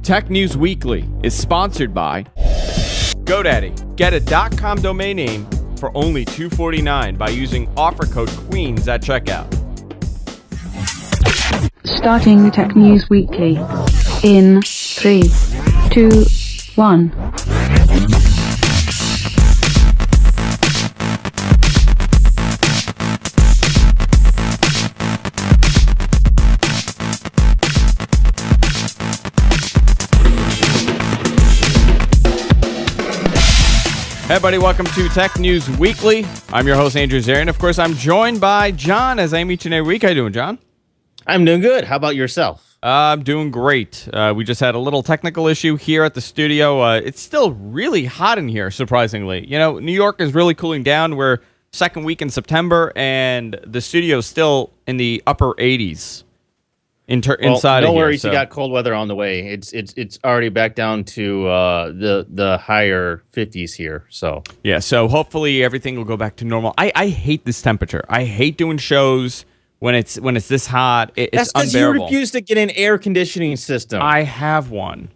Tech News Weekly is sponsored by GoDaddy. Get a .com domain name for only $2.49 by using offer code QUEENS at checkout. Starting Tech News Weekly in 3, 2, 1. Hey everybody, welcome to Tech News Weekly. I'm your host, Andrew Zarian. Of course, I'm joined by John, as I am each and every week. How you doing, John? I'm doing good. How about yourself? I'm doing great. We just had a little technical issue here at the studio. It's still really hot in here, surprisingly. You know, New York is really cooling down. We're second week in September, and the studio's still in the upper 80s inside of here. No worries, you got cold weather on the way. It's already back down to the higher 50s here. So yeah, so hopefully everything will go back to normal. I hate this temperature. I hate doing shows when it's this hot. It's that's because you refuse to get an air conditioning system. I have one.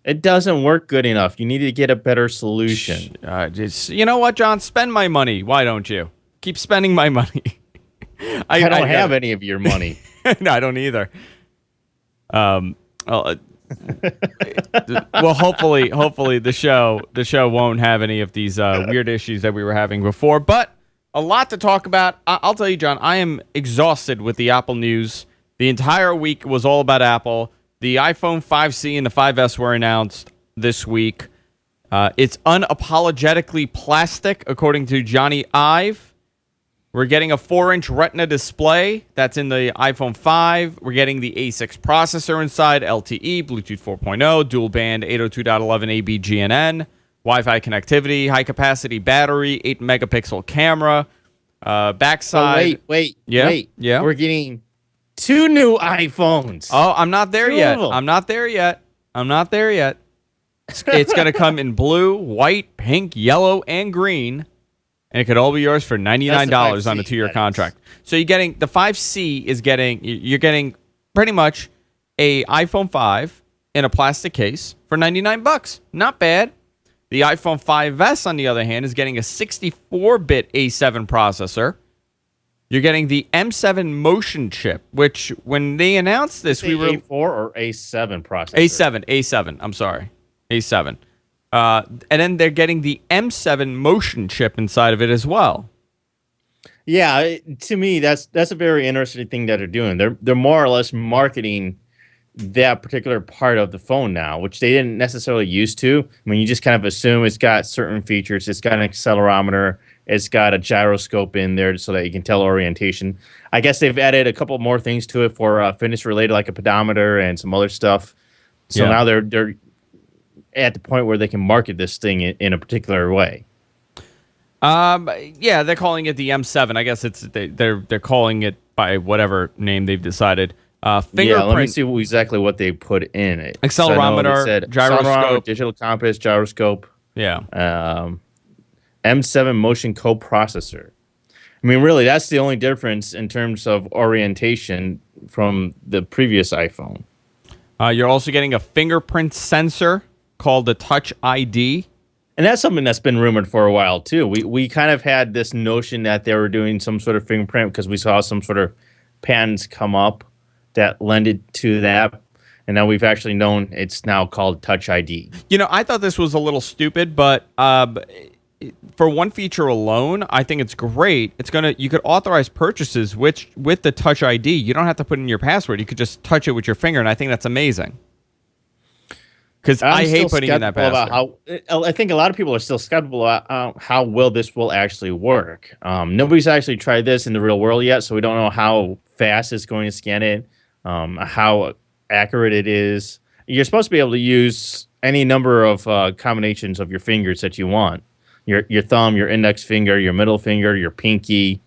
It doesn't work good enough. You need to get a better solution. You know what, John? Spend my money. Why don't you keep spending my money? I don't have any of your money. No, I don't either. Well, hopefully the show won't have any of these weird issues that we were having before. But a lot to talk about. I'll tell you, John, I am exhausted with the Apple news. The entire week was all about Apple. The iPhone 5C and the 5S were announced this week. It's unapologetically plastic, according to Johnny Ive. We're getting a 4-inch Retina display that's in the iPhone 5. We're getting the A6 processor inside, LTE, Bluetooth 4.0, dual band 802.11 ABGNN, Wi-Fi connectivity, high-capacity battery, 8-megapixel camera, backside. Wait. Yeah. We're getting 2 new iPhones. Oh, I'm not there yet. I'm not there yet. It's going to come in blue, white, pink, yellow, and green. And it could all be yours for $99 on a 2-year contract. So you're getting the 5C you're getting pretty much a iPhone 5 in a plastic case for $99. Not bad. The iPhone 5S, on the other hand, is getting a 64-bit A7 processor. You're getting the M7 Motion chip, which when they announced this, we were A4 or A7 processor. A7. I'm sorry, A7. And then they're getting the M7 Motion chip inside of it as well. Yeah, to me, that's a very interesting thing that they're doing. They're more or less marketing that particular part of the phone now, which they didn't necessarily used to. I mean, you just kind of assume it's got certain features. It's got an accelerometer. It's got a gyroscope in there so that you can tell orientation. I guess they've added a couple more things to it for fitness related, like a pedometer and some other stuff. So now they're at the point where they can market this thing in a particular way. Yeah, they're calling it the M7. I guess they're calling it by whatever name they've decided. Fingerprint. Yeah, let me see exactly what they put in it. Accelerometer, gyroscope, digital compass, gyroscope. Yeah. M7 Motion coprocessor. I mean, really, that's the only difference in terms of orientation from the previous iPhone. You're also getting a fingerprint sensor called the Touch ID. And that's something that's been rumored for a while, too. We kind of had this notion that they were doing some sort of fingerprint because we saw some sort of patents come up that lended to that. And now we've actually known it's now called Touch ID. You know, I thought this was a little stupid, but for one feature alone, I think it's great. You could authorize purchases with the Touch ID. You don't have to put in your password. You could just touch it with your finger, and I think that's amazing. Because I hate putting in that password. I think a lot of people are still skeptical about how well this will actually work. Nobody's actually tried this in the real world yet, so we don't know how fast it's going to scan it, how accurate it is. You're supposed to be able to use any number of combinations of your fingers that you want. Your thumb, your index finger, your middle finger, your pinky.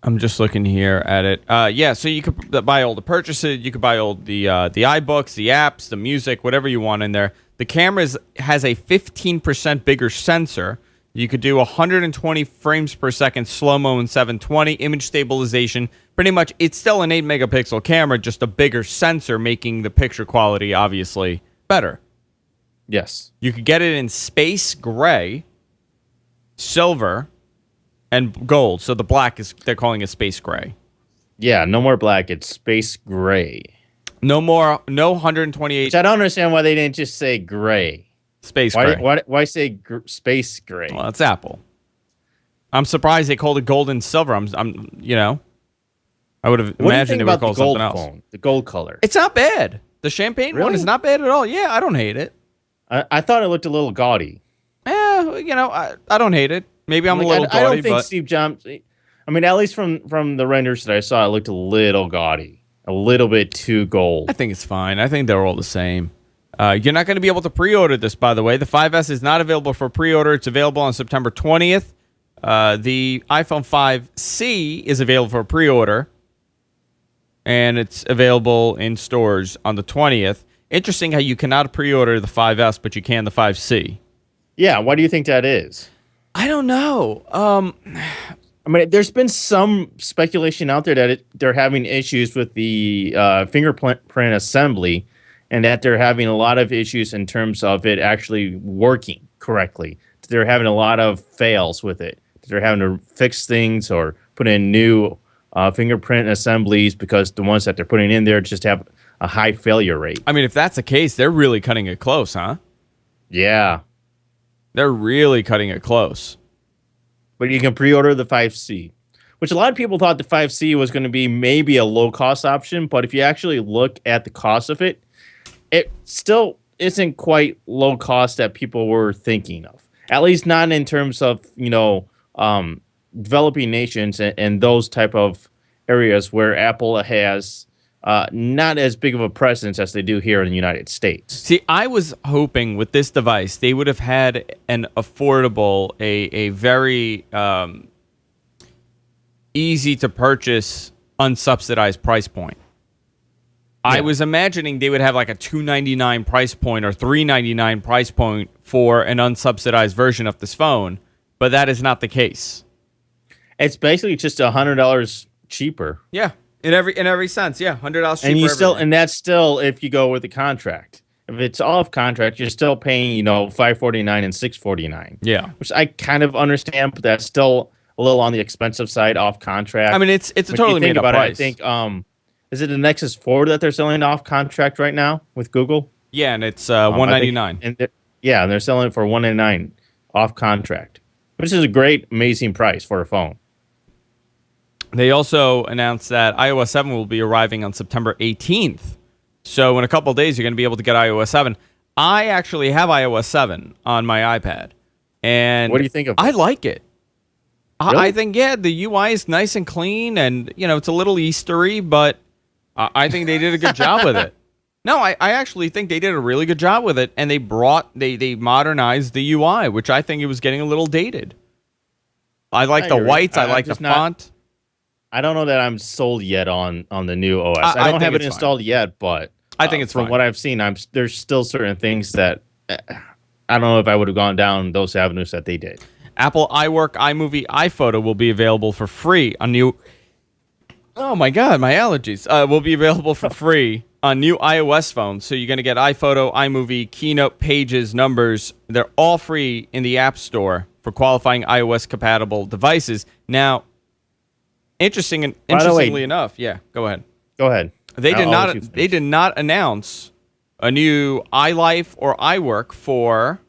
I'm just looking here at it. Yeah, so you could buy all the purchases. You could buy all the iBooks, the apps, the music, whatever you want in there. The camera has a 15% bigger sensor. You could do 120 frames per second slow-mo in 720, image stabilization. Pretty much, it's still an 8-megapixel camera, just a bigger sensor, making the picture quality obviously better. Yes. You could get it in space gray, silver, and gold. So the black they're calling it space gray. Yeah, no more black. It's space gray. No 128 Which I don't understand why they didn't just say gray. space gray. Why say space gray? Well, it's Apple. I'm surprised they called it gold and silver. I would have imagined they would call it something else. Phone? The gold color. It's not bad. The champagne one Really? is not bad at all. Yeah, I don't hate it. I thought it looked a little gaudy. I don't hate it. Maybe I'm a little gaudy, I don't think but Steve Jobs. I mean, at least from the renders that I saw, it looked a little gaudy, a little bit too gold. I think it's fine. I think they're all the same. You're not going to be able to pre-order this, by the way. The 5S is not available for pre-order. It's available on September 20th. The iPhone 5C is available for pre-order, and it's available in stores on the 20th. Interesting how you cannot pre-order the 5S, but you can the 5C. Yeah, why do you think that is? I don't know. I mean, there's been some speculation out there that they're having issues with the fingerprint assembly, and that they're having a lot of issues in terms of it actually working correctly. They're having a lot of fails with it. They're having to fix things or put in new fingerprint assemblies because the ones that they're putting in there just have a high failure rate. I mean, if that's the case, they're really cutting it close, huh? Yeah. They're really cutting it close. But you can pre-order the 5C, which a lot of people thought the 5C was going to be maybe a low-cost option. But if you actually look at the cost of it, it still isn't quite low cost that people were thinking of. At least not in terms of, developing nations and those type of areas where Apple has not as big of a presence as they do here in the United States. See, I was hoping with this device they would have had an affordable, a very easy to purchase, unsubsidized price point. Yeah. I was imagining they would have like a $299 price point or $399 price point for an unsubsidized version of this phone, but that is not the case. It's basically just $100 cheaper. Yeah. In every sense, yeah, $100 cheaper. And that's still if you go with the contract. If it's off contract, you're still paying, $549 and $649. Yeah, which I kind of understand, but that's still a little on the expensive side off contract. I mean, it's a totally made up price. I think is it the Nexus 4 that they're selling off contract right now with Google? Yeah, and it's $199. And they're selling it for $199 off contract, which is a great, amazing price for a phone. They also announced that iOS 7 will be arriving on September 18th. So in a couple of days, you're going to be able to get iOS 7. I actually have iOS 7 on my iPad. And what do you think of it? I like it. Really? I think, the UI is nice and clean, and, it's a little Eastery, but I think they did a good job with it. No, I actually think they did a really good job with it, and they modernized the UI, which I think it was getting a little dated. I like the whites. I like the font. I don't know that I'm sold yet on the new OS. I don't have it installed yet, but I think it's from fine. what I've seen, there's still certain things that I don't know if I would have gone down those avenues that they did. Apple iWork, iMovie, iPhoto will be available for free on new. Oh my God, my allergies will be available for free on new iOS phones. So you're going to get iPhoto, iMovie, Keynote, Pages, Numbers. They're all free in the App Store for qualifying iOS compatible devices. Now, interestingly enough, yeah, go ahead. Go ahead. They did not announce a new iLife or iWork for.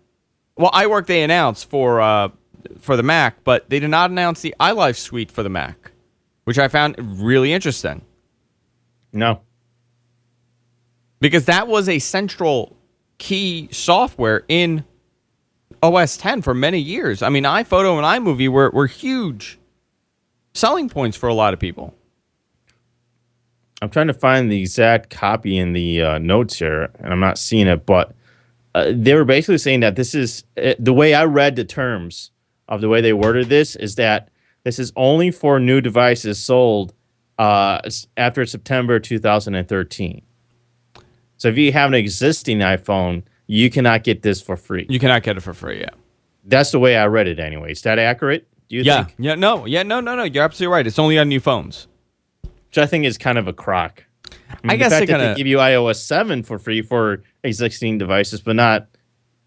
Well, iWork they announced for the Mac, but they did not announce the iLife suite for the Mac, which I found really interesting. No. Because that was a central key software in OS X for many years. I mean, iPhoto and iMovie were huge selling points for a lot of people. I'm trying to find the exact copy in the notes here, and I'm not seeing it, but they were basically saying that this is the way I read the terms of the way they worded this is that this is only for new devices sold after September 2013. So if you have an existing iPhone, you cannot get this for free. You cannot get it for free, yeah. That's the way I read it anyway. Is that accurate? Do you think? No. You're absolutely right. It's only on new phones. Which I think is kind of a crock. I guess the they're fact that gonna they give you iOS 7 for free for existing devices, but not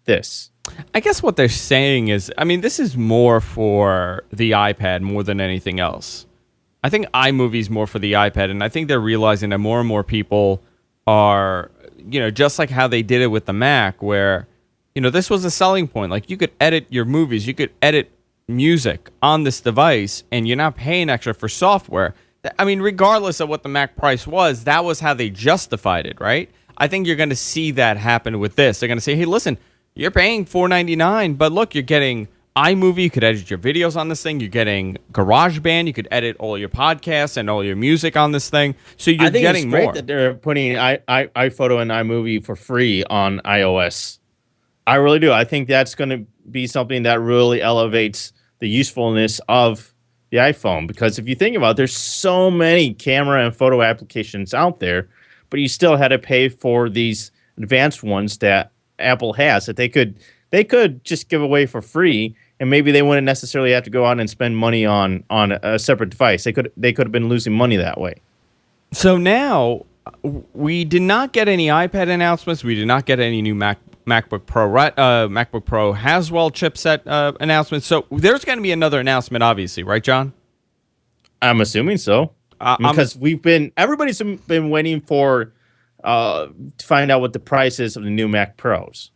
this. I guess what they're saying is, I mean, this is more for the iPad more than anything else. I think iMovie's more for the iPad, and I think they're realizing that more and more people are, just like how they did it with the Mac, where, this was a selling point. Like, you could edit your movies, you could edit music on this device, and you're not paying extra for software. I mean, regardless of what the Mac price was, that was how they justified it, right? I think you're going to see that happen with this. They're going to say, hey, listen, you're paying $4.99, but look, you're getting iMovie. You could edit your videos on this thing. You're getting GarageBand. You could edit all your podcasts and all your music on this thing. So you're getting more. I think it's great that they're putting iPhoto and iMovie for free on iOS. I really do. I think that's going to be something that really elevates the usefulness of the iPhone. Because if you think about it, there's so many camera and photo applications out there, but you still had to pay for these advanced ones that Apple has that they could just give away for free, and maybe they wouldn't necessarily have to go out and spend money on a separate device. They could have been losing money that way. So now we did not get any iPad announcements. We did not get any new MacBook Pro MacBook Pro Haswell chipset announcements. So there's going to be another announcement, obviously, right, John? I'm assuming so, because everybody's been waiting for to find out what the price is of the new Mac Pros.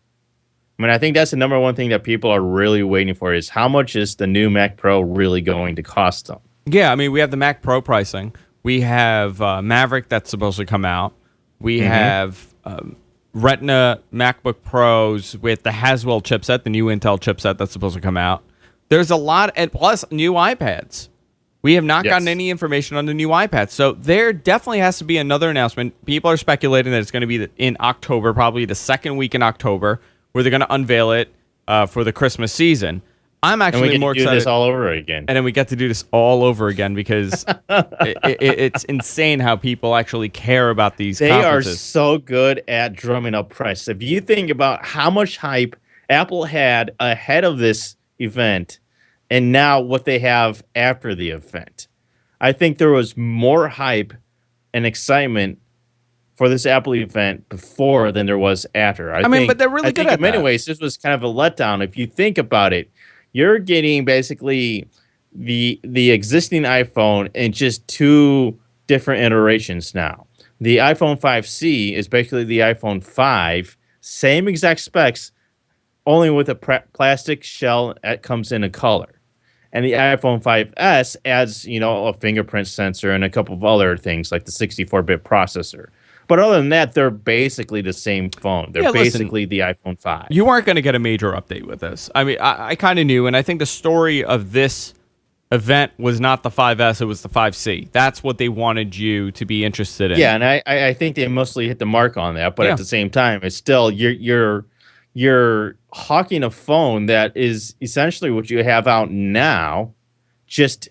I mean, I think that's the number one thing that people are really waiting for is how much is the new Mac Pro really going to cost them? Yeah, I mean, we have the Mac Pro pricing. We have Maverick that's supposed to come out. We have Retina MacBook Pros with the Haswell chipset, the new Intel chipset that's supposed to come out. There's a lot, and plus new iPads. We have not gotten any information on the new iPad. So there definitely has to be another announcement. People are speculating that it's going to be in October, probably the second week in October, where they're going to unveil it for the Christmas season. I'm actually more excited. Do this all over again. And then we get to do this all over again because it's insane how people actually care about these conferences. They are so good at drumming up press. If you think about how much hype Apple had ahead of this event, and now what they have after the event, I think there was more hype and excitement for this Apple event before than there was after. I think, but they're really good at that. In many ways, this was kind of a letdown. If you think about it, you're getting basically the existing iPhone in just two different iterations now. The iPhone 5C is basically the iPhone 5, same exact specs, only with a plastic shell that comes in a color. And the iPhone 5S adds, a fingerprint sensor and a couple of other things like the 64-bit processor. But other than that, they're basically the same phone. They're basically the iPhone 5. You aren't going to get a major update with this. I mean, I kind of knew, and I think the story of this event was not the 5S, it was the 5C. That's what they wanted you to be interested in. Yeah, and I think they mostly hit the mark on that. But at the same time, it's still you're hawking a phone that is essentially what you have out now, just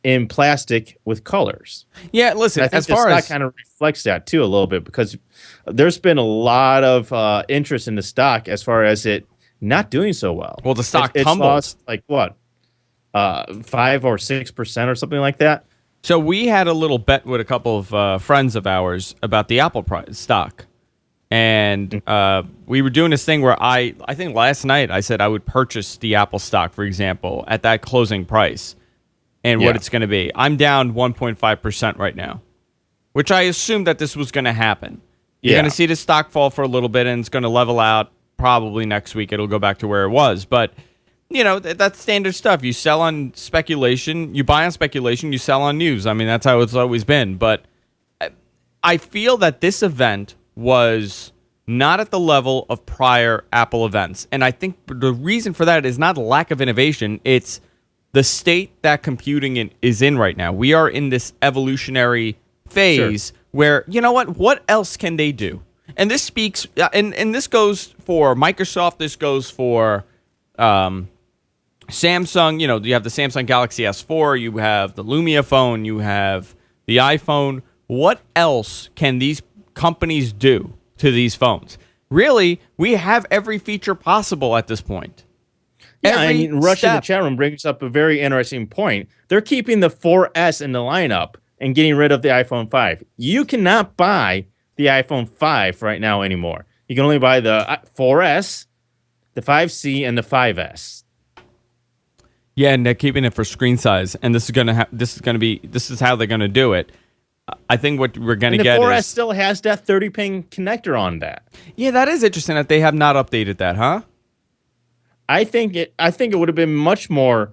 in plastic with colors. Yeah, listen, and I think the stock kind of reflects that too a little bit because there's been a lot of interest in the stock as far as it not doing so well. Well, the stock tumbled. It's lost like what, 5 or 6% or something like that. So we had a little bet with a couple of friends of ours about the Apple stock. And we were doing this thing where I think last night I said I would purchase the Apple stock, for example, at that closing price and what it's going to be. I'm down 1.5% right now, which I assumed that this was going to happen. You're going to see the stock fall for a little bit and it's going to level out probably next week. It'll go back to where it was. But, that's standard stuff. You sell on speculation. You buy on speculation. You sell on news. I mean, that's how it's always been. But I feel that this event was not at the level of prior Apple events. And I think the reason for that is not lack of innovation. It's the state that computing is in right now. We are in this evolutionary phase where, what else can they do? And this speaks, and this goes for Microsoft, this goes for Samsung. You have the Samsung Galaxy S4, you have the Lumia phone, you have the iPhone. What else can these companies do to these phones? Really, we have every feature possible at this point. Yeah, Every and Rush in the step. chat room brings up a very interesting point. They're keeping the 4S in the lineup and getting rid of the iPhone 5. You cannot buy the iPhone 5 right now anymore. You can only buy the 4S, the 5C, and the 5S. Yeah, and they're keeping it for screen size, and this is how they're gonna do it. I think what we're gonna And the get 4S is still has that 30-pin connector on that. yeah, that is interesting that they have not updated that, huh? I think it would have been much more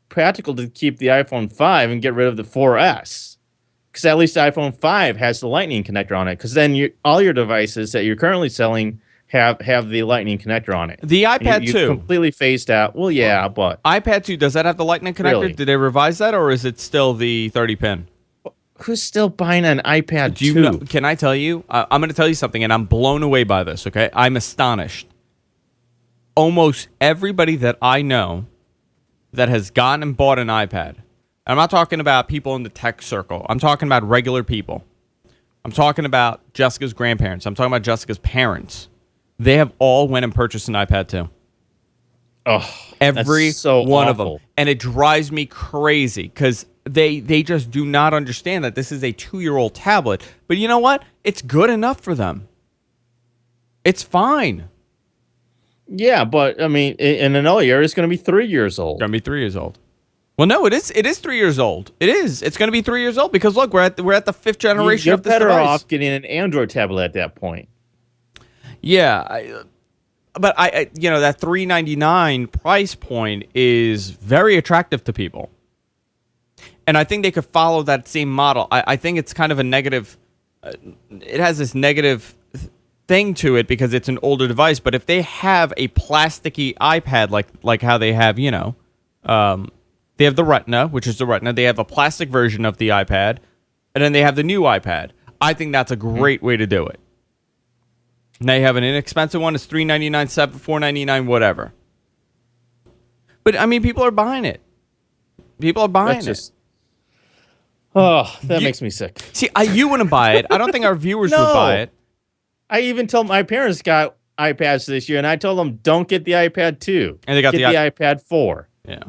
practical to keep the iPhone 5 and get rid of the 4S. Because at least the iPhone 5 has the Lightning connector on it. Because then all your devices that you're currently selling have the Lightning connector on it. The iPad you 2. completely phased out. Well, yeah, but iPad 2, does that have the Lightning connector? Really? Did they revise that, or is it still the 30-pin? who's still buying an iPad Do you 2? know, can I tell you? I'm going to tell you something, and I'm blown away by this, okay? I'm astonished. Almost everybody that I know that has gone and bought an iPad, I'm not talking about people in the tech circle. I'm talking about regular people. I'm talking about Jessica's grandparents. I'm talking about Jessica's parents. They have all went and purchased an iPad 2. Oh, Every that's so one of awful. them. And it drives me crazy because they just do not understand that this is a 2-year-old tablet. But you know what? It's good enough for them. It's fine. Yeah, but I mean, in another year, it's going to be 3 years old. Gonna be 3 years old. Well, no, it is 3 years old. It is. It's gonna be 3 years old because look, we're at the 5th generation You're of this better device. off getting an Android tablet at that point. Yeah, but I you know, that $399 price point is very attractive to people, and I think they could follow that same model. I think it's kind of a negative. It has this negative thing to it because it's an older device. But if they have a plasticky iPad like how they have, you know, they have the Retina, which is the Retina. They have a plastic version of the iPad, and then they have the new iPad. I think that's a great way to do it. Now you have an inexpensive one. It's $399, $499, whatever. But I mean, people are buying it. People are buying it. Oh, that makes me sick. See, you wouldn't buy it. I don't think our viewers would No. buy it. I even told my parents got iPads this year, and I told them don't get the iPad 2. And they got get the iPad 4. Yeah.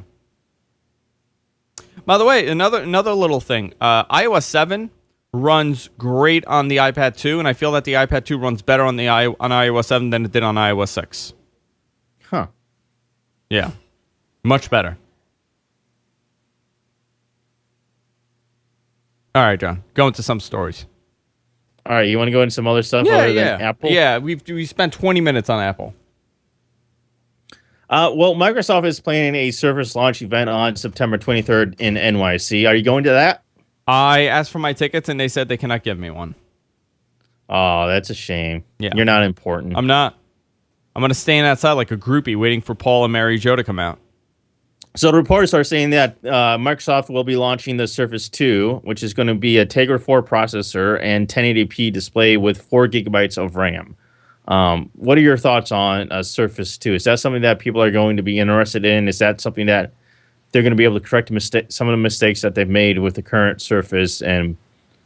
By the way, another little thing. iOS 7 runs great on the iPad 2, and I feel that the iPad 2 runs better on iOS 7 than it did on iOS 6. Huh. Yeah. Much better. All right, John. Go into some stories. All right, you want to go into some other stuff other than Apple? Yeah, we spent 20 minutes on Apple. Well, Microsoft is planning a Surface launch event on September 23rd in NYC. Are you going to that? I asked for my tickets, and they said they cannot give me one. Oh, that's a shame. Yeah. You're not important. I'm not. I'm going to stand outside like a groupie waiting for Paul and Mary Jo to come out. So the reports are saying that Microsoft will be launching the Surface 2, which is going to be a Tegra 4 processor and 1080p display with 4 gigabytes of RAM. What are your thoughts on Surface 2? Is that something that people are going to be interested in? Is that something that they're going to be able to correct some of the mistakes that they've made with the current Surface and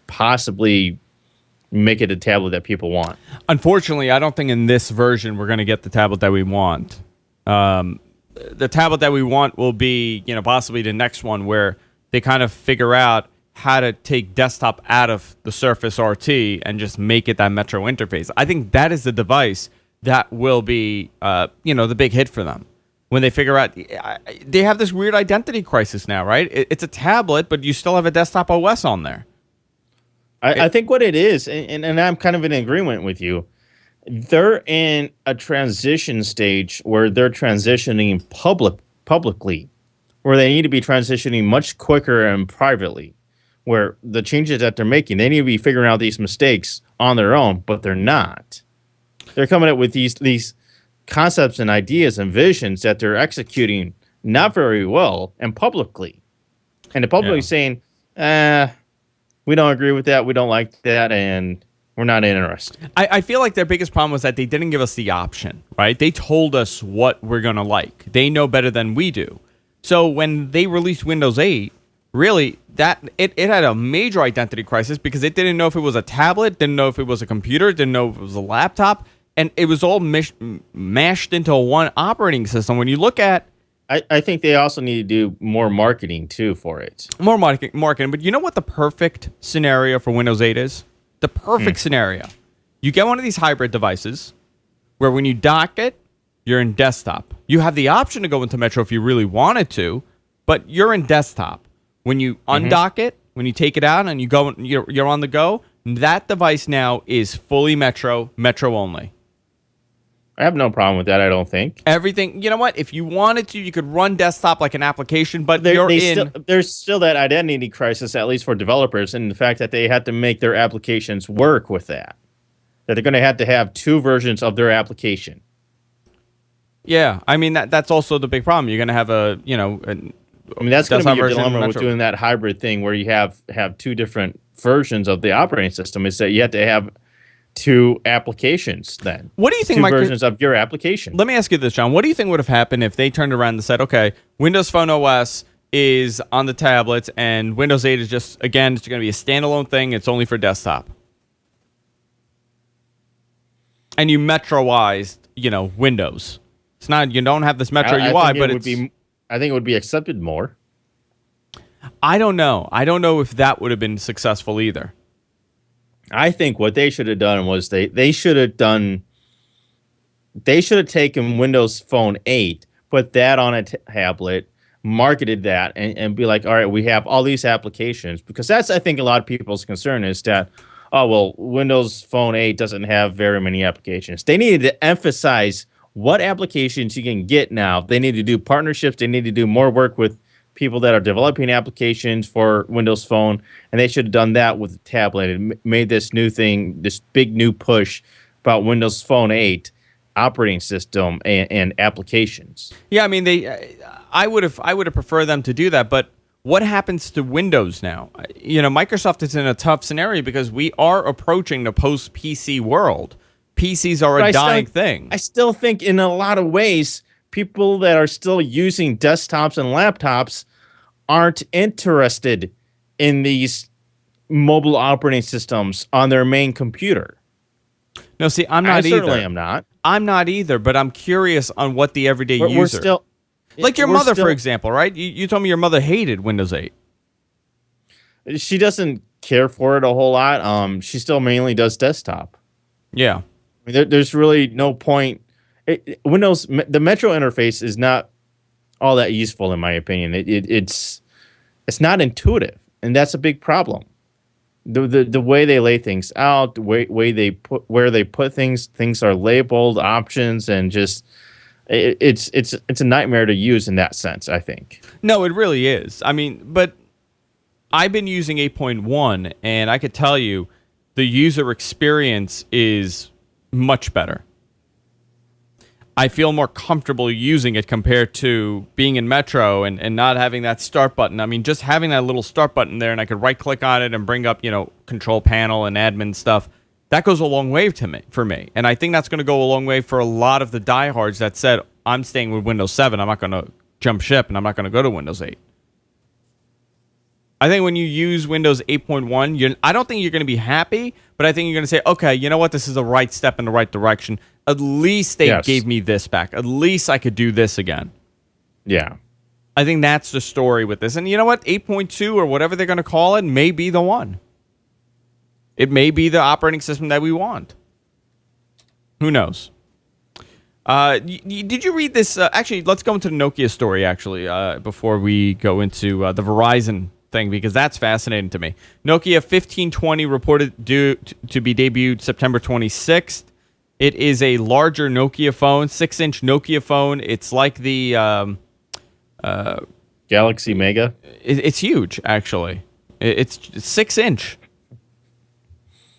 possibly make it a tablet that people want? Unfortunately, I don't think in this version we're going to get the tablet that we want. The tablet that we want will be, you know, possibly the next one where they kind of figure out how to take desktop out of the Surface RT and just make it that Metro interface. I think that is the device that will be, you know, the big hit for them. When they figure out, they have this weird identity crisis now, right? It's a tablet, but you still have a desktop OS on there. I think what it is, and I'm kind of in agreement with you, they're in a transition stage where they're transitioning publicly, where they need to be transitioning much quicker and privately, where the changes that they're making, they need to be figuring out these mistakes on their own, but they're not. They're coming up with these concepts and ideas and visions that they're executing not very well and publicly. And the public is saying, we don't agree with that, we don't like that, and we're not interested. I feel like their biggest problem was that they didn't give us the option, right? They told us what we're going to like. They know better than we do. So when they released Windows 8, really, it had a major identity crisis because it didn't know if it was a tablet, didn't know if it was a computer, didn't know if it was a laptop, and it was all mashed into one operating system. When you look at I think they also need to do more marketing too for it. More marketing. But you know what the perfect scenario for Windows 8 is? The perfect scenario. You get one of these hybrid devices where when you dock it, you're in desktop. You have the option to go into Metro if you really wanted to, but you're in desktop. When you undock it, when you take it out and you go, you're on the go, that device now is fully Metro only. I have no problem with that. I don't think Everything, you know what? If you wanted to, you could run desktop like an application, but there's still that identity crisis, at least for developers, and the fact that they have to make their applications work with that. That they're going to have two versions of their application. Yeah, I mean that's also the big problem. You're going to have That's going to be your version of dilemma with Metro. doing that hybrid thing where you have two different versions of the operating system. Is that you have to have two applications then? What do you think, two Mike? versions of your application? Let me ask you this, John. What do you think would have happened if they turned around and said, okay, Windows Phone OS is on the tablets and Windows 8 is just, again, it's going to be a standalone thing. It's only for desktop. And you Metroized, Windows. It's not, you don't have this Metro UI, but I think it would be accepted more. I don't know. I don't know if that would have been successful either. I think what they should have done was they should have taken Windows Phone 8, put that on a tablet, marketed that, and be like, all right, we have all these applications. Because that's, I think, a lot of people's concern is that, oh, well, Windows Phone 8 doesn't have very many applications. They needed to emphasize what applications you can get now. They need to do partnerships. They need to do more work with people that are developing applications for Windows Phone, and they should have done that with the tablet and made this new thing, this big new push about Windows Phone 8 operating system and applications. Yeah, I mean, I would have preferred them to do that, but what happens to Windows now? Microsoft is in a tough scenario because we are approaching the post-PC world. PCs are a dying thing. I still think in a lot of ways, people that are still using desktops and laptops aren't interested in these mobile operating systems on their main computer. No, see, I'm not either. I certainly am not. I'm not either, but I'm curious on what the everyday user... Like your mother, for example, right? You told me your mother hated Windows 8. She doesn't care for it a whole lot. She still mainly does desktop. Yeah. I mean, there's really no point. The Metro interface is not all that useful, in my opinion. It's not intuitive, and that's a big problem. The way they lay things out, the way they put things are labeled, options, and just it's a nightmare to use in that sense, I think. No, it really is. I mean, but I've been using 8.1, and I could tell you the user experience is much better. I feel more comfortable using it compared to being in Metro and not having that start button. I mean, just having that little start button there and I could right-click on it and bring up, control panel and admin stuff, that goes a long way for me. And I think that's going to go a long way for a lot of the diehards that said, I'm staying with Windows 7. I'm not going to jump ship and I'm not going to go to Windows 8. I think when you use Windows 8.1, I don't think you're going to be happy, but I think you're going to say, okay, you know what? This is the right step in the right direction. At least they gave me this back. At least I could do this again. Yeah. I think that's the story with this. And you know what? 8.2 or whatever they're going to call it may be the one. It may be the operating system that we want. Who knows? Did you read this? Actually, let's go into the Nokia story, before we go into the Verizon thing, because that's fascinating to me. Nokia 1520 reported due to be debuted September 26th. It is a larger Nokia phone, 6-inch Nokia phone. It's like the Galaxy Mega. It's huge, actually. It's 6-inch.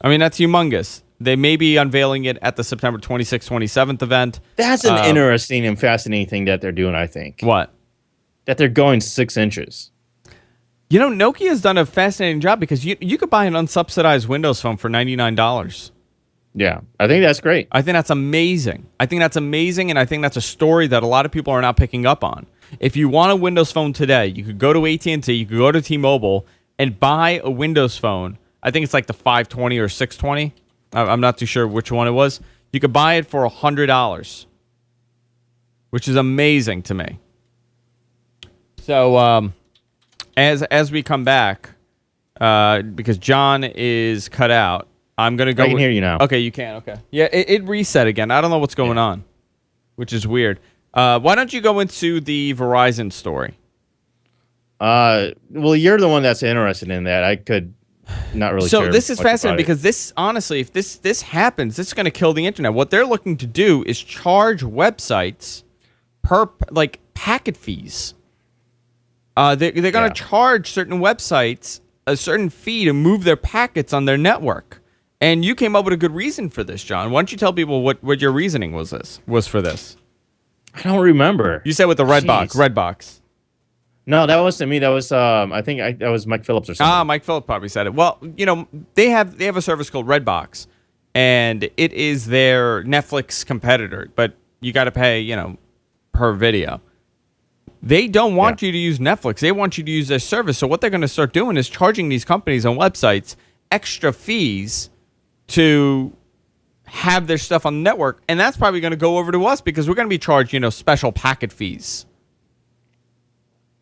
I mean, that's humongous. They may be unveiling it at the September 26th, 27th event. That's an interesting and fascinating thing that they're doing, I think. What? That they're going 6 inches. Nokia has done a fascinating job because you could buy an unsubsidized Windows phone for $99. Yeah, I think that's great. I think that's amazing. And I think that's a story that a lot of people are now picking up on. If you want a Windows phone today, you could go to AT&T, you could go to T-Mobile, and buy a Windows phone. I think it's like the 520 or 620. I'm not too sure which one it was. You could buy it for $100, which is amazing to me. So as we come back, because John is cut out, I'm gonna go. I can hear you now. Okay, you can. Okay, yeah, it reset again. I don't know what's going on, which is weird. Why don't you go into the Verizon story? Well, you're the one that's interested in that. I could not really. So care this is much fascinating about it. because this, honestly, if this happens, this is going to kill the internet. What they're looking to do is charge websites per packet fees. They're going to charge certain websites a certain fee to move their packets on their network. And you came up with a good reason for this, John. Why don't you tell people what your reasoning was for this? I don't remember. You said with the Redbox. No, that wasn't me. That was I think that was Mike Phillips or something. Mike Phillips probably said it. Well, they have a service called Redbox, and it is their Netflix competitor, but you got to pay, per video. They don't want you to use Netflix. They want you to use their service. So what they're going to start doing is charging these companies on websites extra fees to have their stuff on the network, and that's probably going to go over to us because we're going to be charged, special packet fees.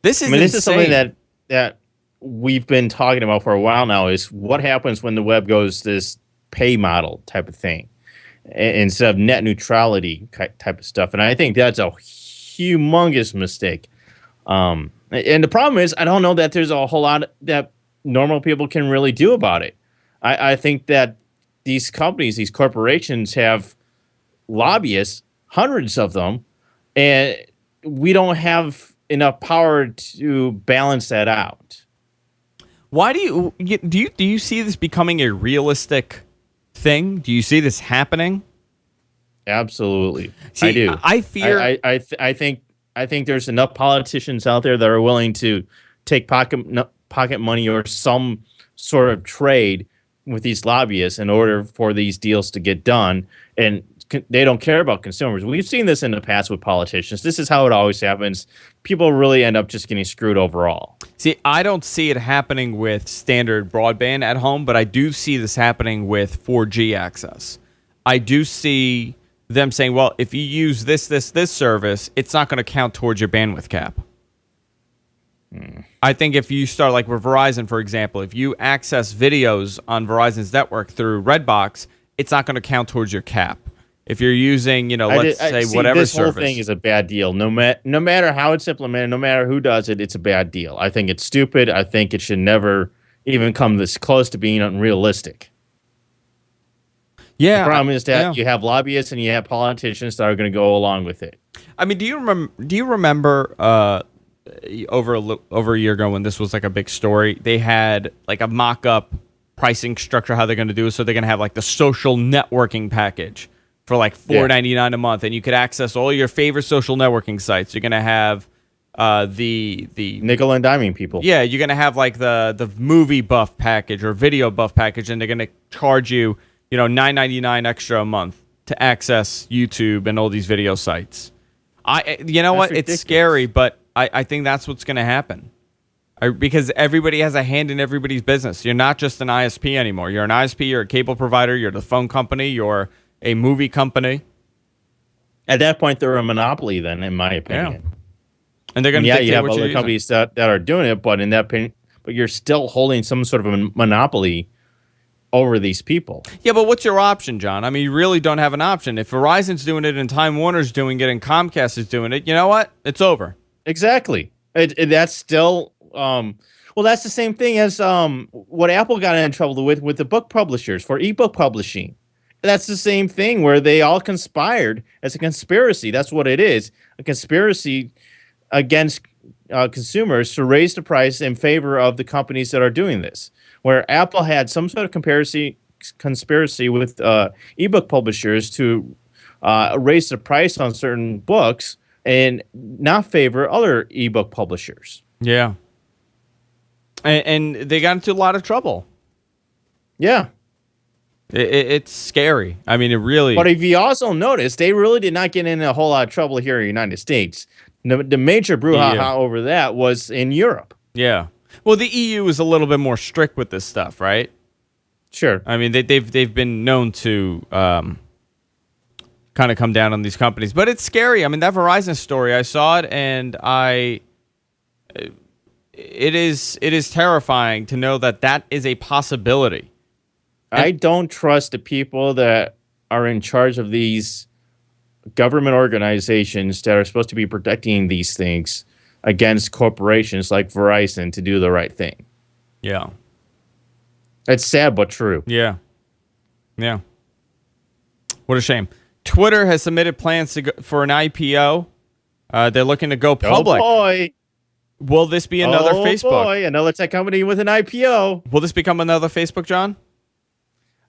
This is something that we've been talking about for a while now. Is what happens when the web goes this pay model type of thing instead of net neutrality type of stuff, and I think that's a humongous mistake. And the problem is, I don't know that there's a whole lot that normal people can really do about it. I think that these companies, these corporations have lobbyists, hundreds of them, and we don't have enough power to balance that out. Why do you see this becoming a realistic thing? Do you see this happening? Absolutely. See, I do. I fear. I think there's enough politicians out there that are willing to take pocket money or some sort of trade with these lobbyists in order for these deals to get done, and they don't care about consumers. We've seen this in the past with politicians. This is how it always happens. People really end up just getting screwed overall. See, I don't see it happening with standard broadband at home, but I do see this happening with 4G access. I do see them saying, well, if you use this service, it's not going to count towards your bandwidth cap. I think if you start with Verizon, for example, if you access videos on Verizon's network through Redbox, it's not going to count towards your cap. If you're using, let's say whatever this service. This whole thing is a bad deal. No matter how it's implemented, no matter who does it, it's a bad deal. I think it's stupid. I think it should never even come this close to being unrealistic. Yeah. The problem is that you have lobbyists and you have politicians that are going to go along with it. I mean, do you remember over a year ago when this was a big story, they had a mock-up pricing structure how they're going to do it. So they're going to have the social networking package for $4.99 a month, and you could access all your favorite social networking sites. You're going to have the nickel and diming people. Yeah, you're going to have the movie buff package or video buff package, and they're going to charge you $9.99 extra a month to access YouTube and all these video sites. That's what? Ridiculous. It's scary, but I think that's what's going to happen. Because everybody has a hand in everybody's business. You're not just an ISP anymore. You're an ISP, you're a cable provider, you're the phone company, you're a movie company. At that point, they're a monopoly then, in my opinion. Yeah. And they're going to you have other companies that are doing it, but but you're still holding some sort of a monopoly over these people. Yeah, but what's your option, John? I mean, you really don't have an option. If Verizon's doing it and Time Warner's doing it and Comcast is doing it, you know what? It's over. Exactly. That's still well, that's the same thing as what Apple got in trouble with the book publishers for ebook publishing. That's the same thing where they all conspired as a conspiracy. That's what it is, a conspiracy against consumers to raise the price in favor of the companies that are doing this. Where Apple had some sort of conspiracy with ebook publishers to raise the price on certain books and not favor other ebook publishers. Yeah. And they got into a lot of trouble. Yeah. It's scary. I mean, it really... But if you also notice, they really did not get in a whole lot of trouble here in the United States. The major brouhaha over that was in Europe. Yeah. Well, the EU is a little bit more strict with this stuff, right? Sure. I mean, they've been known to kind of come down on these companies. But it's scary. I mean, that Verizon story, I saw it, and it is terrifying to know that is a possibility. I don't trust the people that are in charge of these government organizations that are supposed to be protecting these things against corporations like Verizon to do the right thing. Yeah. It's sad but true. Yeah. Yeah. What a shame. Twitter has submitted plans for an IPO. They're looking to go public. Oh boy. Will this be another Facebook? Oh boy, another tech company with an IPO. Will this become another Facebook, John?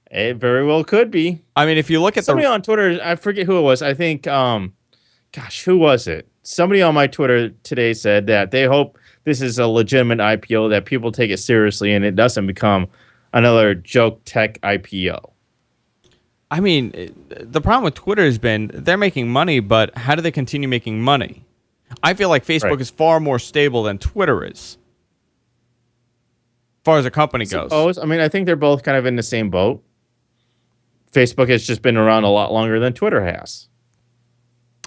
It very well could be. I mean, if you look at somebody on Twitter, I forget who it was. I think, gosh, who was it? Somebody on my Twitter today said that they hope this is a legitimate IPO, that people take it seriously, and it doesn't become another joke tech IPO. I mean, the problem with Twitter has been they're making money, but how do they continue making money? I feel like Facebook is far more stable than Twitter is, as far as a company goes. I mean, I think they're both kind of in the same boat. Facebook has just been around a lot longer than Twitter has.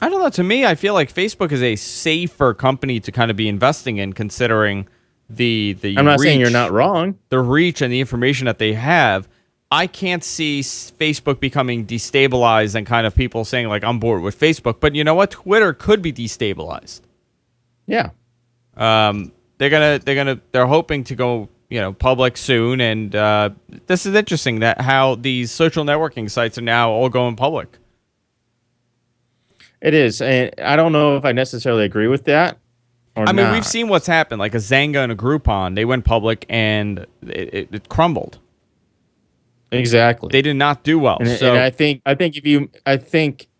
I don't know. To me, I feel like Facebook is a safer company to kind of be investing in, considering the I'm not reach, saying you're not wrong. the reach and the information that they have. I can't see Facebook becoming destabilized and kind of people saying like, I'm bored with Facebook. But you know what? Twitter could be destabilized. Yeah. They're hoping to go, public soon. And this is interesting that how these social networking sites are now all going public. It is. And I don't know if I necessarily agree with that. I mean, we've seen what's happened, like a Zanga and a Groupon. They went public and it crumbled. Exactly. They did not do well. And I think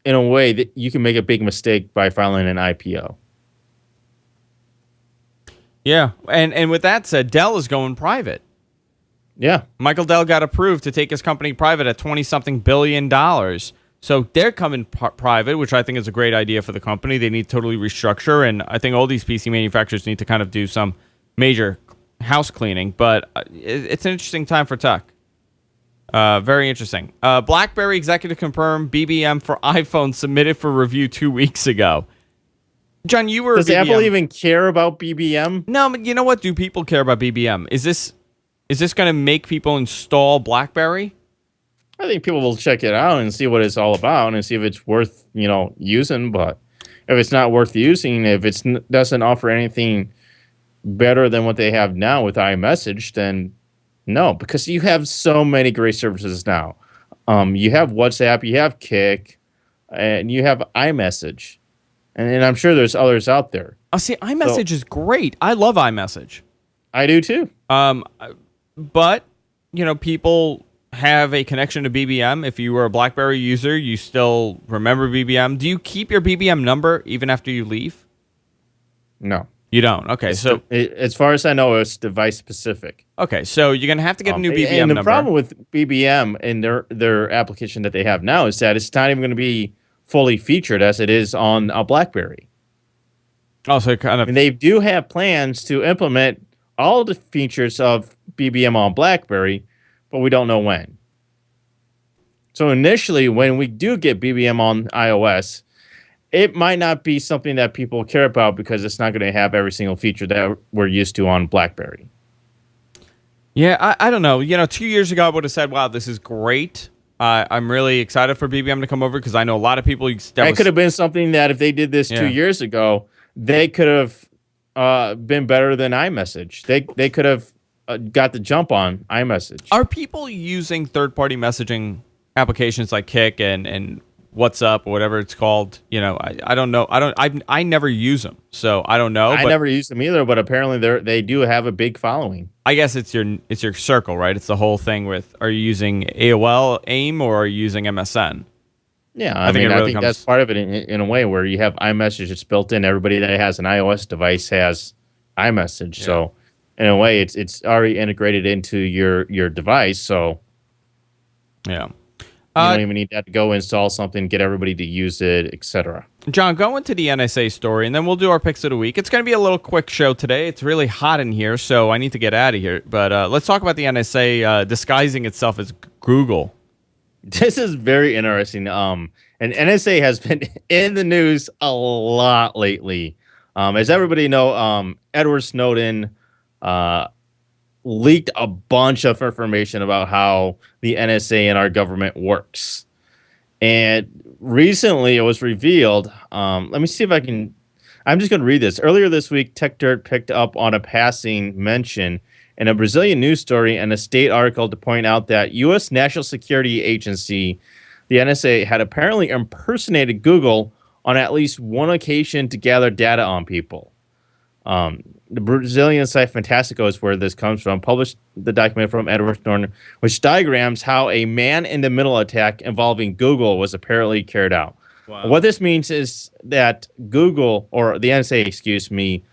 in a way that you can make a big mistake by filing an IPO. Yeah. And with that said, Dell is going private. Yeah. Michael Dell got approved to take his company private at $20-something billion. So they're coming private, which I think is a great idea for the company. They need to totally restructure, and I think all these PC manufacturers need to kind of do some major house cleaning. But it's an interesting time for tech. Very interesting. BlackBerry executive confirmed BBM for iPhone submitted for review 2 weeks ago. John, you were. Does Apple even care about BBM? No, but you know what? Do people care about BBM? Is this going to make people install BlackBerry? I think people will check it out and see what it's all about and see if it's worth, using. But if it's not worth using, if it doesn't offer anything better than what they have now with iMessage, then no, because you have so many great services now. You have WhatsApp, you have Kick, and you have iMessage. And I'm sure there's others out there. Oh, see, iMessage is great. I love iMessage. I do too. But, people have a connection to BBM. If you were a BlackBerry user, you still remember BBM. Do you keep your BBM number even after you leave? No. You don't? Okay, so as far as I know, it's device specific. Okay, so you're going to have to get a new BBM number. And the problem with BBM and their application that they have now is that it's not even going to be fully featured as it is on a BlackBerry. Oh, so kind of. And they do have plans to implement all the features of BBM on BlackBerry, but we don't know when. So initially, when we do get BBM on iOS, it might not be something that people care about because it's not going to have every single feature that we're used to on BlackBerry. Yeah, I don't know. 2 years ago, I would have said, wow, this is great. I'm really excited for BBM to come over because I know a lot of people. That could have been something that if they did this 2 years ago, they could have been better than iMessage. They could have got the jump on iMessage. Are people using third-party messaging applications like Kick and WhatsApp or whatever it's called? I don't know. I never use them, so I don't know. I never use them either, but apparently they do have a big following. I guess it's your circle, right? It's the whole thing with, are you using AOL AIM or are you using MSN? Yeah, I think that's part of it in a way where you have iMessage. It's built in. Everybody that has an iOS device has iMessage. Yeah. So in a way, it's already integrated into your device. So yeah. You don't even need that to go install something, get everybody to use it, etc. John, go into the NSA story, and then we'll do our picks of the week. It's going to be a little quick show today. It's really hot in here, so I need to get out of here. But let's talk about the NSA disguising itself as Google. This is very interesting. And NSA has been in the news a lot lately. As everybody know, Edward Snowden leaked a bunch of information about how the NSA and our government works. And recently it was revealed. Let me see if I can. I'm just going to read this. Earlier this week, TechDirt picked up on a passing mention in a Brazilian news story and a state article to point out that U.S. National Security Agency, the NSA, had apparently impersonated Google on at least one occasion to gather data on people. The Brazilian site Fantástico is where this comes from, published the document from Edward Snowden, which diagrams how a man-in-the-middle attack involving Google was apparently carried out. Wow. What this means is that Google, or the NSA, excuse me,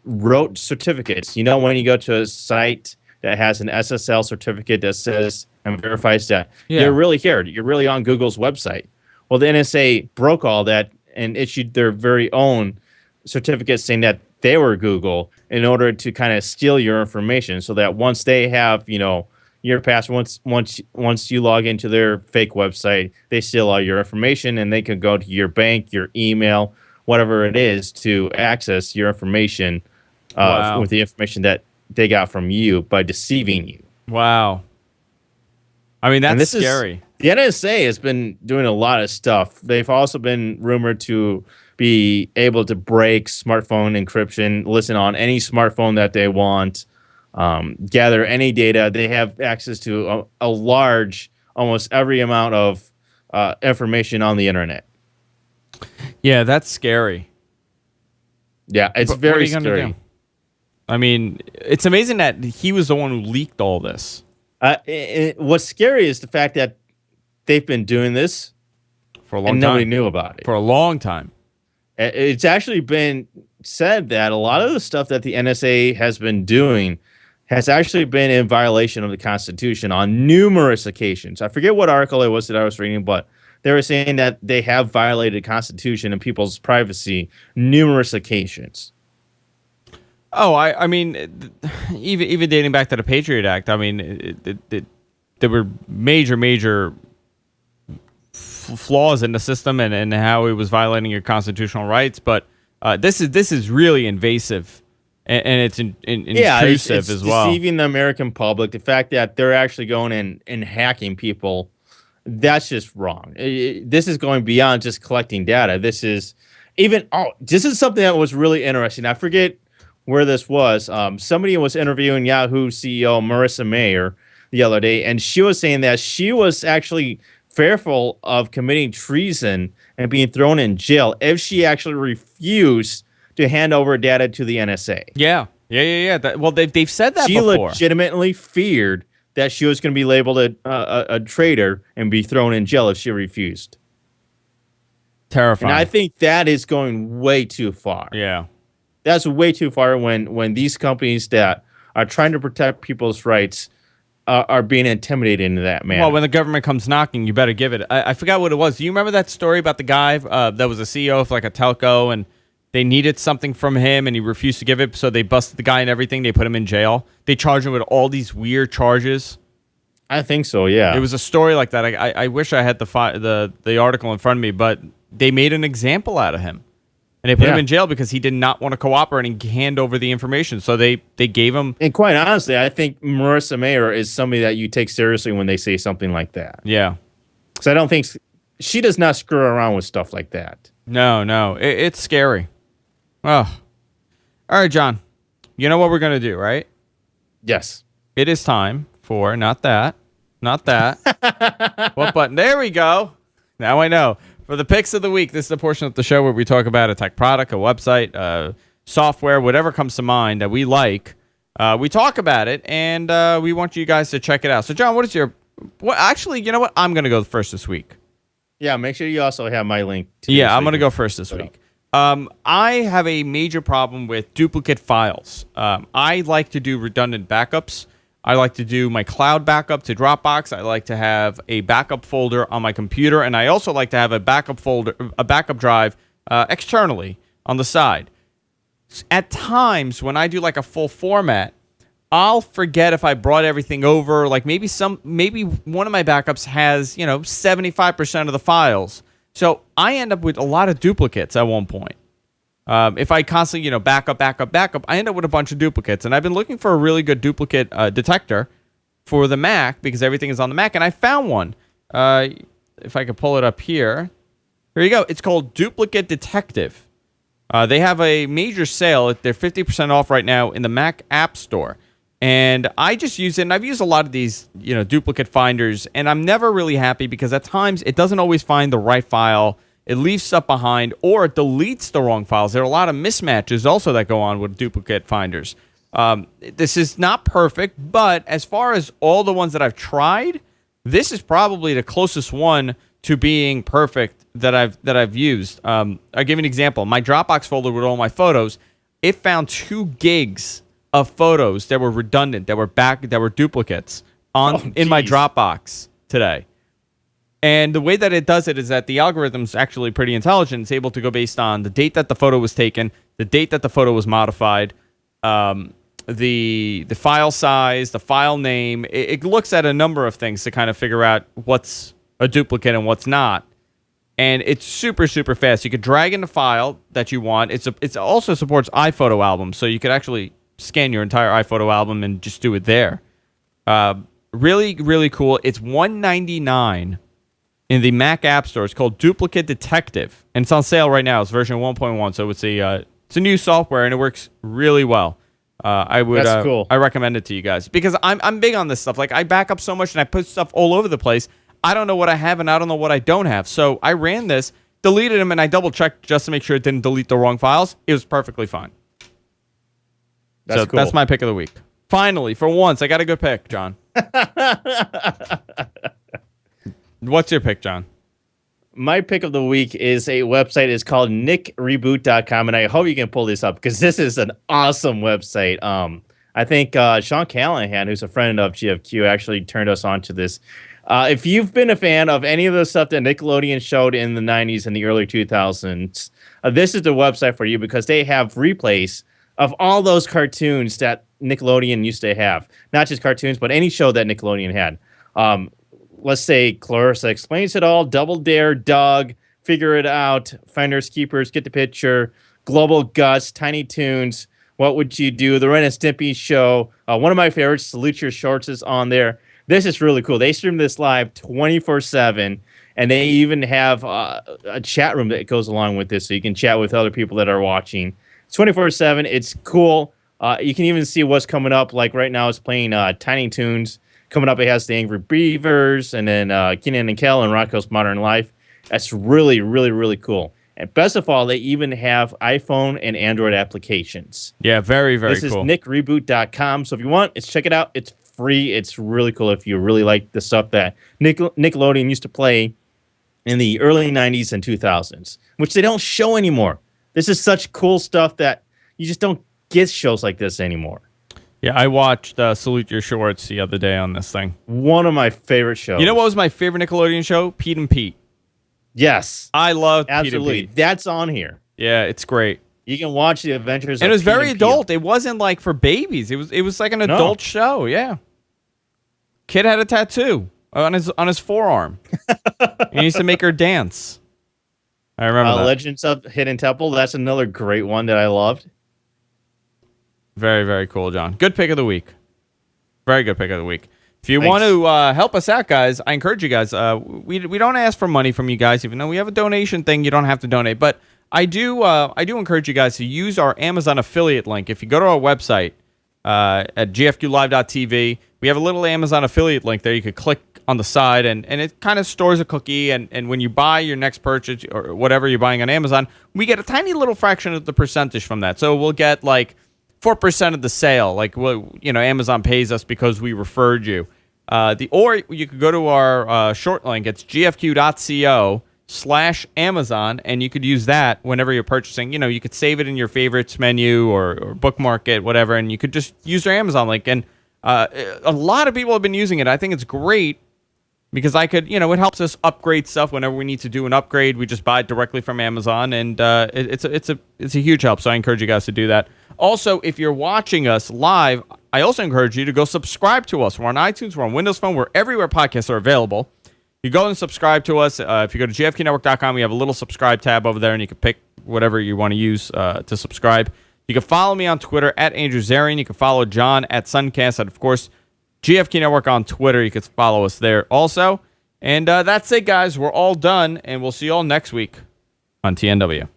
wrote certificates. You know, when you go to a site that has an SSL certificate that says and verifies that you're really here, you're really on Google's website. Well, the NSA broke all that and issued their very own certificates saying that they were Google in order to kind of steal your information, so that once they have, you know, your password, once you log into their fake website, they steal all your information and they can go to your bank, your email, whatever it is, to access your information with the information that they got from you by deceiving you. Wow. I mean, that's scary. The NSA has been doing a lot of stuff. They've also been rumored to be able to break smartphone encryption, listen on any smartphone that they want, gather any data. They have access to a large, almost every amount of information on the internet. Yeah, that's scary. Yeah, it's very scary. I mean, it's amazing that he was the one who leaked all this. What's scary is the fact that they've been doing this for a long time. And nobody knew about it. For a long time. It's actually been said that a lot of the stuff that the NSA has been doing has actually been in violation of the Constitution on numerous occasions. I forget what article it was that I was reading, but they were saying that they have violated the Constitution and people's privacy numerous occasions. Oh, I mean, even dating back to the Patriot Act, I mean, there were major flaws in the system and how it was violating your constitutional rights. But this is really invasive, and it's intrusive as well. Deceiving the American public. The fact that they're actually going and hacking people, that's just wrong. This is going beyond just collecting data. This is something that was really interesting. I forget where this was. Somebody was interviewing Yahoo CEO Marissa Mayer the other day, and she was saying that she was actually fearful of committing treason and being thrown in jail if she actually refused to hand over data to the NSA. Yeah. Well, they've said that she before. She legitimately feared that she was going to be labeled a traitor and be thrown in jail if she refused. Terrifying. And I think that is going way too far. Yeah. That's way too far when these companies that are trying to protect people's rights are being intimidated into that manner. Well, when the government comes knocking, you better give it. I forgot what it was. Do you remember that story about the guy that was a CEO of like a telco, and they needed something from him, and he refused to give it, so they busted the guy and everything. They put him in jail. They charged him with all these weird charges. I think so, yeah. It was a story like that. I wish I had the article in front of me, but they made an example out of him. And they put him in jail because he did not want to cooperate and hand over the information. So they gave him... And quite honestly, I think Marissa Mayer is somebody that you take seriously when they say something like that. Yeah. Because I don't think... She does not screw around with stuff like that. No. It's scary. Oh. All right, John. You know what we're going to do, right? Yes. It is time for... Not that. What button? There we go. Now I know. For the picks of the week, this is the portion of the show where we talk about a tech product, a website, software, whatever comes to mind that we like. We talk about it, and we want you guys to check it out. So, John, what is your... Actually, you know what? I'm going to go first this week. Yeah, make sure you also have my link. Yeah, I'm going to go first this week. I have a major problem with duplicate files. I like to do redundant backups. I like to do my cloud backup to Dropbox. I like to have a backup folder on my computer, and I also like to have a backup drive externally on the side. At times, when I do like a full format, I'll forget if I brought everything over. Like maybe one of my backups has 75% of the files, so I end up with a lot of duplicates at one point. If I constantly, back up, I end up with a bunch of duplicates. And I've been looking for a really good duplicate detector for the Mac because everything is on the Mac, and I found one. If I could pull it up here. Here you go. It's called Duplicate Detective. They have a major sale. They're 50% off right now in the Mac App Store. And I just use it, and I've used a lot of these, duplicate finders, and I'm never really happy because at times it doesn't always find the right file. It leaves stuff behind, or it deletes the wrong files. There are a lot of mismatches also that go on with duplicate finders. This is not perfect, but as far as all the ones that I've tried, this is probably the closest one to being perfect that I've used. I'll give you an example. My Dropbox folder with all my photos, it found 2 gigs of photos that were redundant, that were duplicates in my Dropbox today. And the way that it does it is that the algorithm's actually pretty intelligent. It's able to go based on the date that the photo was taken, the date that the photo was modified, the file size, the file name. It looks at a number of things to kind of figure out what's a duplicate and what's not. And it's super, super fast. You could drag in the file that you want. It also supports iPhoto albums, so you could actually scan your entire iPhoto album and just do it there. Really, really cool. It's $199 in the Mac App Store. It's called Duplicate Detective, and it's on sale right now. It's version 1.1, so it's a new software, and it works really well. That's cool. I recommend it to you guys because I'm big on this stuff. Like, I back up so much and I put stuff all over the place. I don't know what I have and I don't know what I don't have. So I ran this, deleted them, and I double checked just to make sure it didn't delete the wrong files. It was perfectly fine. Cool. That's my pick of the week. Finally, for once, I got a good pick, John. What's your pick, John? My pick of the week is a website. It's called nickreboot.com, and I hope you can pull this up because this is an awesome website. I think Sean Callahan, who's a friend of GFQ, actually turned us on to this. If you've been a fan of any of the stuff that Nickelodeon showed in the 90s and the early 2000s, this is the website for you because they have replays of all those cartoons that Nickelodeon used to have. Not just cartoons, but any show that Nickelodeon had. Let's say Clarissa Explains It All, Double Dare, Doug, Figure It Out, Finders Keepers, Get the Picture, Global Guts, Tiny Toons, What Would You Do, The Ren and Stimpy Show. One of my favorites, Salute Your Shorts, is on there. This is really cool. They stream this live 24/7, and they even have a chat room that goes along with this, so you can chat with other people that are watching. It's 24/7. It's cool. You can even see what's coming up. Like right now, it's playing Tiny Toons. Coming up, it has the Angry Beavers, and then Kenan and Kel and Rocko's Modern Life. That's really, really, really cool. And best of all, they even have iPhone and Android applications. Yeah, very, very cool. This is nickreboot.com. So if you want, check it out. It's free. It's really cool if you really like the stuff that Nickelodeon used to play in the early 90s and 2000s, which they don't show anymore. This is such cool stuff that you just don't get shows like this anymore. Yeah, I watched Salute Your Shorts the other day on this thing. One of my favorite shows. You know what was my favorite Nickelodeon show? Pete and Pete. Yes. I love Absolutely. Pete and Pete. That's on here. Yeah, it's great. You can watch the adventures and of it was Pete very and adult. Pete. It wasn't like for babies. It was like an adult show, yeah. Kid had a tattoo on his forearm. He used to make her dance. I remember that. Legends of Hidden Temple. That's another great one that I loved. Very, very cool, John. Good pick of the week. Very good pick of the week. If you want to help us out, guys, I encourage you guys. We don't ask for money from you guys, even though we have a donation thing. You don't have to donate, but I do encourage you guys to use our Amazon affiliate link. If you go to our website at gfqlive.tv, we have a little Amazon affiliate link there. You could click on the side, and it kind of stores a cookie. And when you buy your next purchase or whatever you're buying on Amazon, we get a tiny little fraction of the percentage from that. So we'll get like 4% of the sale. Like, well, Amazon pays us because we referred you. Or you could go to our short link. It's gfq.co/Amazon, and you could use that whenever you're purchasing. You could save it in your favorites menu or bookmark it, whatever, and you could just use our Amazon link. And a lot of people have been using it. I think it's great because it helps us upgrade stuff whenever we need to do an upgrade. We just buy it directly from Amazon, and it's a huge help. So I encourage you guys to do that. Also, if you're watching us live, I also encourage you to go subscribe to us. We're on iTunes, we're on Windows Phone, we're everywhere podcasts are available. You go and subscribe to us. If you go to gfqnetwork.com, we have a little subscribe tab over there, and you can pick whatever you want to use to subscribe. You can follow me on Twitter at Andrew Zarian. You can follow John at Suncast. And, of course, GFK Network on Twitter. You can follow us there also. And that's it, guys. We're all done, and we'll see you all next week on TNW.